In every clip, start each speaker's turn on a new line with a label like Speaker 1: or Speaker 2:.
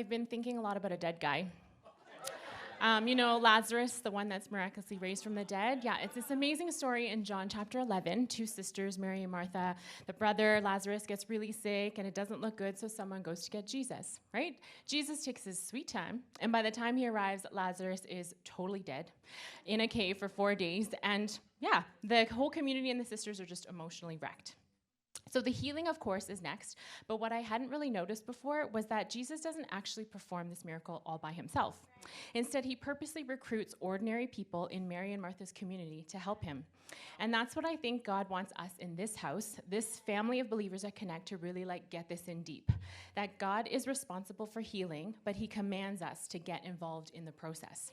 Speaker 1: I've been thinking a lot about a dead guy. Lazarus, the one that's miraculously raised from the dead. Yeah, it's this amazing story in John chapter 11. Two sisters, Mary and Martha. The brother, Lazarus, gets really sick, and it doesn't look good, so someone goes to get Jesus, right? Jesus takes his sweet time, and by the time he arrives, Lazarus is totally dead in a cave for 4 days. And yeah, the whole community and the sisters are just emotionally wrecked. So the healing, of course, is next, but what I hadn't really noticed before was that Jesus doesn't actually perform this miracle all by himself. Instead, he purposely recruits ordinary people in Mary and Martha's community to help him. And that's what I think God wants us in this house, this family of believers at Connect, to really get this in deep. That God is responsible for healing, but he commands us to get involved in the process.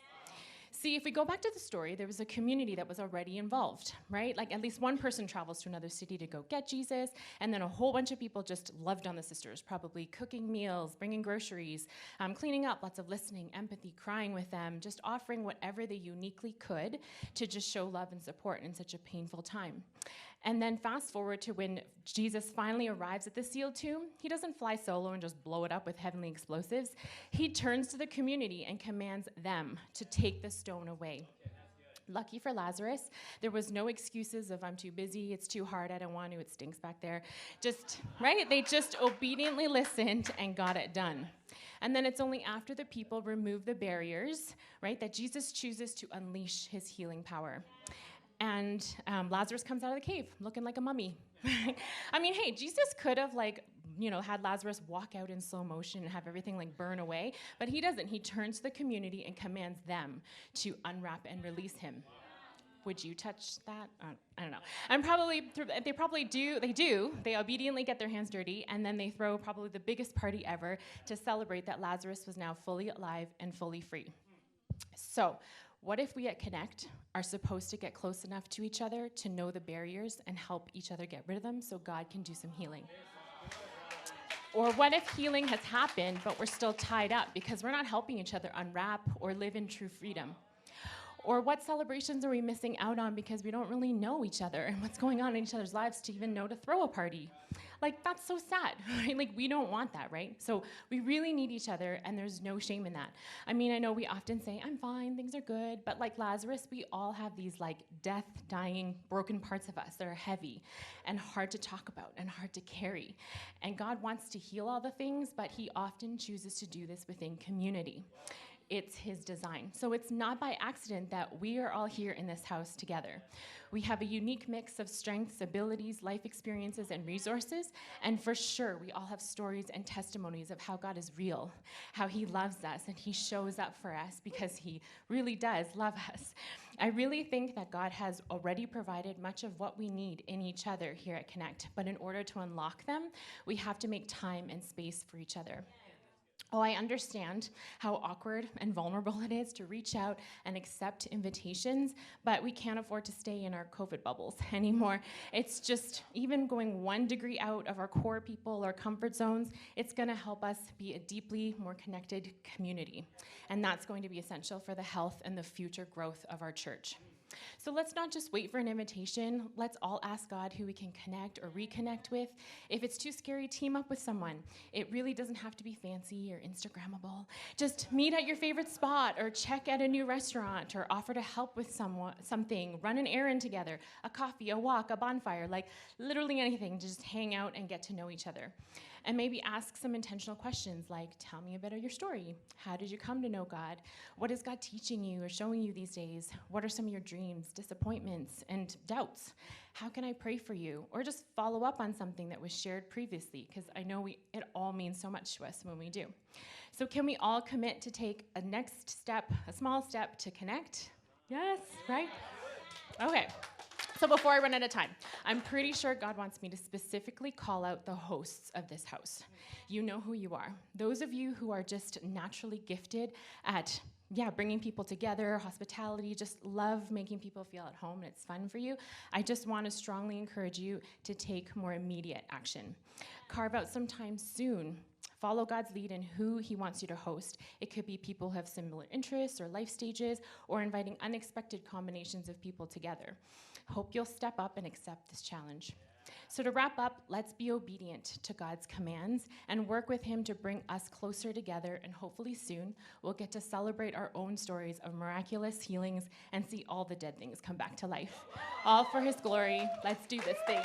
Speaker 1: See, if we go back to the story, there was a community that was already involved, right? At least one person travels to another city to go get Jesus, and then a whole bunch of people just loved on the sisters, probably cooking meals, bringing groceries, cleaning up, lots of listening, empathy, crying with them, just offering whatever they uniquely could to just show love and support in such a painful time. And then fast forward to when Jesus finally arrives at the sealed tomb. He doesn't fly solo and just blow it up with heavenly explosives. He turns to the community and commands them to take the stone away. Lucky for Lazarus, there was no excuses of I'm too busy, it's too hard, I don't want to, it stinks back there. They just obediently listened and got it done. And then it's only after the people remove the barriers, right, that Jesus chooses to unleash his healing power. And Lazarus comes out of the cave looking like a mummy. I mean, hey, Jesus could have had Lazarus walk out in slow motion and have everything burn away, but he doesn't. He turns to the community and commands them to unwrap and release him. Would you touch that? I don't know. And they probably do. They obediently get their hands dirty, and then they throw probably the biggest party ever to celebrate that Lazarus was now fully alive and fully free. So, what if we at Connect are supposed to get close enough to each other to know the barriers and help each other get rid of them so God can do some healing? Or what if healing has happened, but we're still tied up because we're not helping each other unwrap or live in true freedom? Or what celebrations are we missing out on because we don't really know each other and what's going on in each other's lives to even know to throw a party? That's so sad, right? We don't want that, right? So we really need each other, and there's no shame in that. I mean, I know we often say, I'm fine, things are good, but like Lazarus, we all have these death, dying, broken parts of us that are heavy and hard to talk about and hard to carry. And God wants to heal all the things, but he often chooses to do this within community. It's his design. So it's not by accident that we are all here in this house together. We have a unique mix of strengths, abilities, life experiences, and resources. And for sure, we all have stories and testimonies of how God is real, how he loves us, and he shows up for us because he really does love us. I really think that God has already provided much of what we need in each other here at Connect. But in order to unlock them, we have to make time and space for each other. Oh, I understand how awkward and vulnerable it is to reach out and accept invitations, but we can't afford to stay in our COVID bubbles anymore. It's just, even going 1 degree out of our core people or comfort zones, it's going to help us be a deeply more connected community. And that's going to be essential for the health and the future growth of our church. So let's not just wait for an invitation. Let's all ask God who we can connect or reconnect with. If it's too scary, team up with someone. It really doesn't have to be fancy or Instagrammable. Just meet at your favorite spot or check at a new restaurant or offer to help with something, run an errand together, a coffee, a walk, a bonfire, literally anything to just hang out and get to know each other. And maybe ask some intentional questions like, tell me a bit of your story. How did you come to know God? What is God teaching you or showing you these days? What are some of your dreams, disappointments, and doubts? How can I pray for you? Or just follow up on something that was shared previously, because I know it all means so much to us when we do. So can we all commit to take a next step, a small step to connect? Yes, right? Okay. So before I run out of time, I'm pretty sure God wants me to specifically call out the hosts of this house. You know who you are. Those of you who are just naturally gifted at, bringing people together, hospitality, just love making people feel at home and it's fun for you. I just want to strongly encourage you to take more immediate action. Carve out some time soon. Follow God's lead in who he wants you to host. It could be people who have similar interests or life stages, or inviting unexpected combinations of people together. Hope you'll step up and accept this challenge. So to wrap up, let's be obedient to God's commands and work with him to bring us closer together, and hopefully soon we'll get to celebrate our own stories of miraculous healings and see all the dead things come back to life. All for his glory. Let's do this thing.